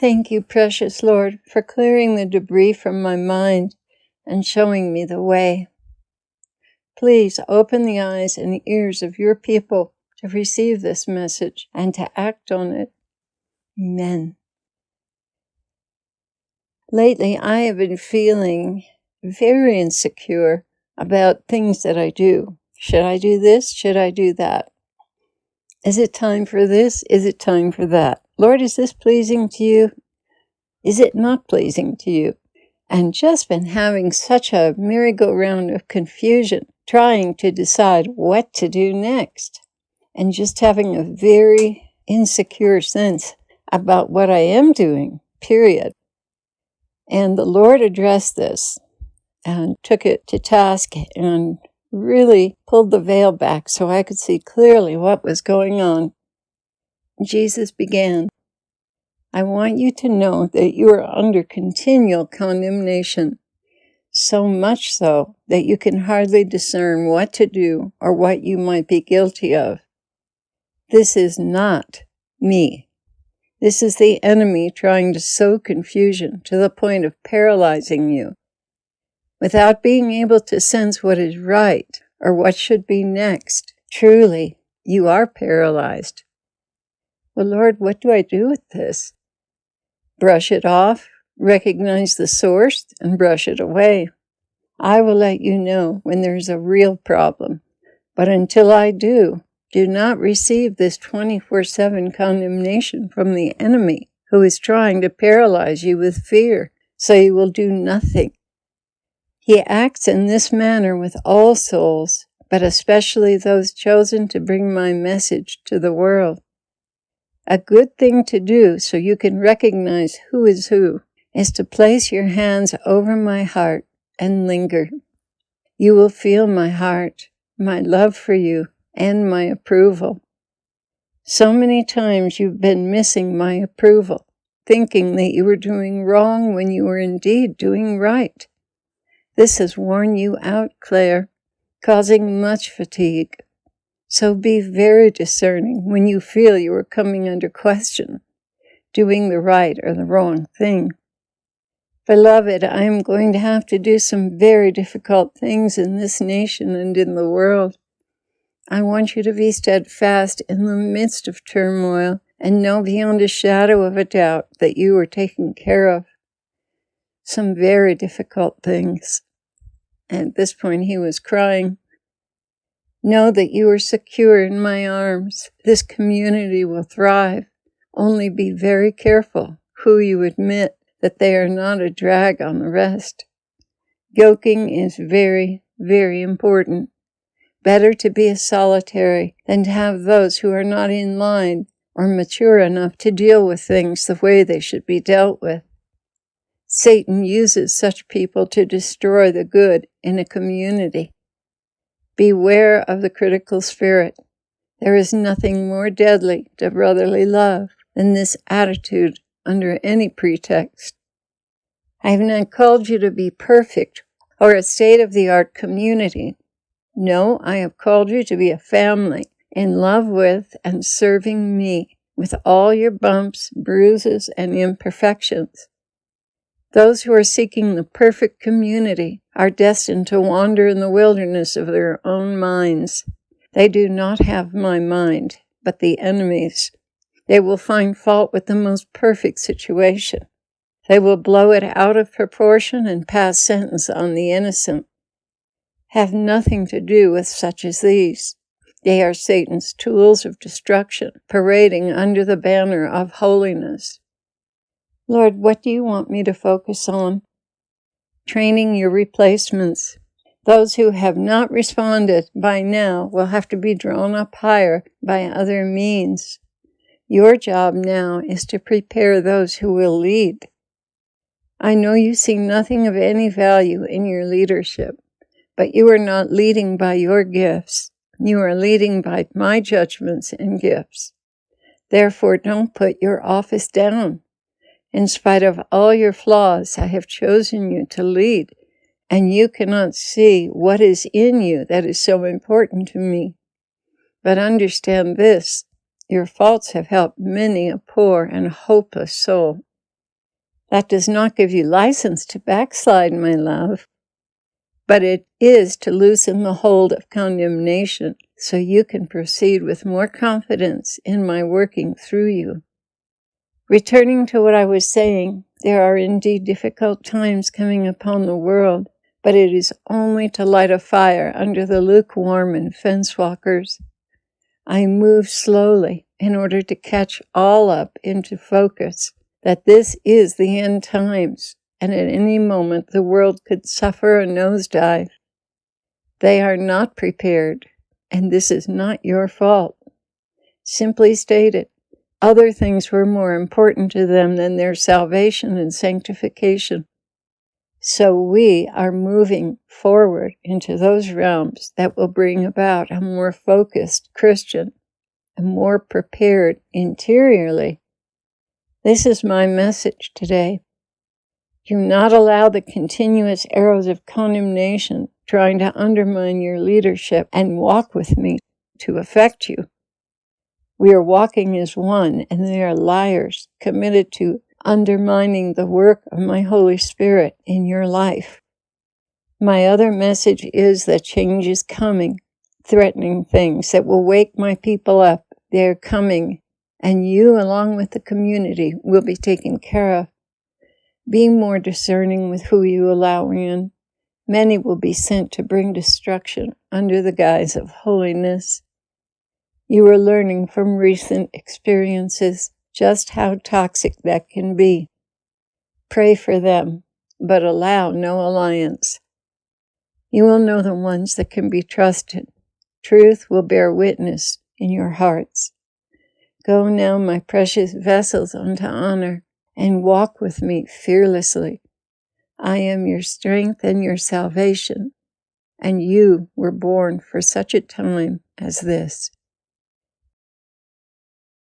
Thank you, precious Lord, for clearing the debris from my mind and showing me the way. Please open the eyes and ears of your people to receive this message and to act on it. Amen. Lately, I have been feeling very insecure about things that I do. Should I do this? Should I do that? Is it time for this? Is it time for that? Lord, is this pleasing to you? Is it not pleasing to you? And just been having such a merry-go-round of confusion, trying to decide what to do next, and just having a very insecure sense about what I am doing, period. And the Lord addressed this and took it to task and really pulled the veil back so I could see clearly what was going on. Jesus began, I want you to know that you are under continual condemnation, so much so that you can hardly discern what to do or what you might be guilty of. This is not me. This is the enemy trying to sow confusion to the point of paralyzing you. Without being able to sense what is right or what should be next, truly, you are paralyzed. Well, Lord, what do I do with this? Brush it off, recognize the source, and brush it away. I will let you know when there's a real problem. But until I do not receive this 24/7 condemnation from the enemy who is trying to paralyze you with fear, so you will do nothing. He acts in this manner with all souls, but especially those chosen to bring my message to the world. A good thing to do so you can recognize who is who is to place your hands over my heart and linger. You will feel my heart, my love for you, and my approval. So many times you've been missing my approval, thinking that you were doing wrong when you were indeed doing right. This has worn you out, Clare, causing much fatigue. So be very discerning when you feel you are coming under question, doing the right or the wrong thing. Beloved, I am going to have to do some very difficult things in this nation and in the world. I want you to be steadfast in the midst of turmoil and know beyond a shadow of a doubt that you are taken care of. Some very difficult things. At this point, he was crying. Know that you are secure in my arms. This community will thrive. Only be very careful who you admit that they are not a drag on the rest. Yoking is very, very important. Better to be a solitary than to have those who are not in line or mature enough to deal with things the way they should be dealt with. Satan uses such people to destroy the good in a community. Beware of the critical spirit. There is nothing more deadly to brotherly love than this attitude under any pretext. I have not called you to be perfect or a state-of-the-art community. No, I have called you to be a family in love with and serving me with all your bumps, bruises, and imperfections. Those who are seeking the perfect community are destined to wander in the wilderness of their own minds. They do not have my mind, but the enemy's. They will find fault with the most perfect situation. They will blow it out of proportion and pass sentence on the innocent. Have nothing to do with such as these. They are Satan's tools of destruction, parading under the banner of holiness. Lord, what do you want me to focus on? Training your replacements. Those who have not responded by now will have to be drawn up higher by other means. Your job now is to prepare those who will lead. I know you see nothing of any value in your leadership, but you are not leading by your gifts. You are leading by my judgments and gifts. Therefore, don't put your office down. In spite of all your flaws, I have chosen you to lead, and you cannot see what is in you that is so important to me. But understand this, your faults have helped many a poor and hopeless soul. That does not give you license to backslide, my love, but it is to loosen the hold of condemnation so you can proceed with more confidence in my working through you. Returning to what I was saying, there are indeed difficult times coming upon the world, but it is only to light a fire under the lukewarm and fence-walkers. I move slowly in order to catch all up into focus that this is the end times, and at any moment the world could suffer a nosedive. They are not prepared, and this is not your fault. Simply stated, other things were more important to them than their salvation and sanctification. So we are moving forward into those realms that will bring about a more focused Christian, a more prepared interiorly. This is my message today. Do not allow the continuous arrows of condemnation trying to undermine your leadership and walk with me to affect you. We are walking as one, and they are liars committed to undermining the work of my Holy Spirit in your life. My other message is that change is coming, threatening things that will wake my people up. They are coming, and you, along with the community, will be taken care of. Be more discerning with who you allow in. Many will be sent to bring destruction under the guise of holiness. You are learning from recent experiences just how toxic that can be. Pray for them, but allow no alliance. You will know the ones that can be trusted. Truth will bear witness in your hearts. Go now, my precious vessels, unto honor, and walk with me fearlessly. I am your strength and your salvation, and you were born for such a time as this.